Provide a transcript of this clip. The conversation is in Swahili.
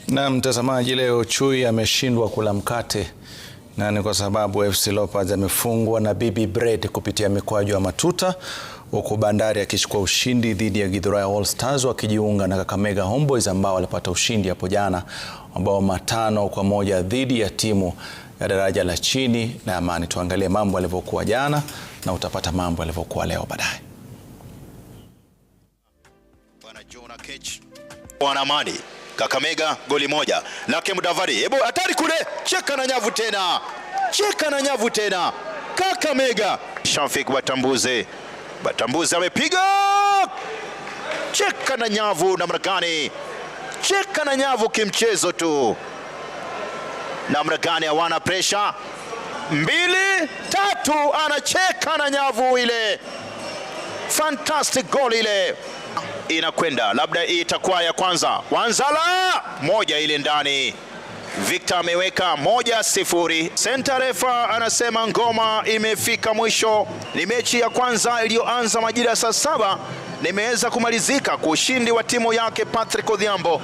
Na mtazamaji, leo Chui ameshindwa kula mkate, na ni kwa sababu FC Leopards amefungwa na BB Bread kupitia mikwaju ya matuta, huku Bandari akichukua ushindi dhidi ya Githurai All Stars wakijiunga na Kakamega Homeboyz ambao walipata ushindi hapo jana mabao 5-1 dhidi ya timu ya daraja la chini na Amani. Tuangalie mambo yalivyokuwa jana na utapata mambo yalivyokuwa leo baadaye. Bwana Jonah Kech, Bwana Amani, Kakamega goli moja lake Mudavadi. Hebu hatari kule, cheka na nyavu tena. Cheka na nyavu tena. Kakamega. Shafik Batambuze amepiga. Cheka na nyavu namna gani? Cheka na nyavu kimchezo tu. Namna gani, hawana pressure. 2-3 anacheka na nyavu ile. Fantastic goal ile. Inakwenda, labda itakuwa ya kwanza. Wanzala moja ile ndani. Victor ameweka 1-0. Center refa anasema ngoma imefika mwisho. Ni mechi ya kwanza iliyoanza majira saa 7 nimeweza kumalizika kwa ushindi wa timu yake Patrick Odhiambo.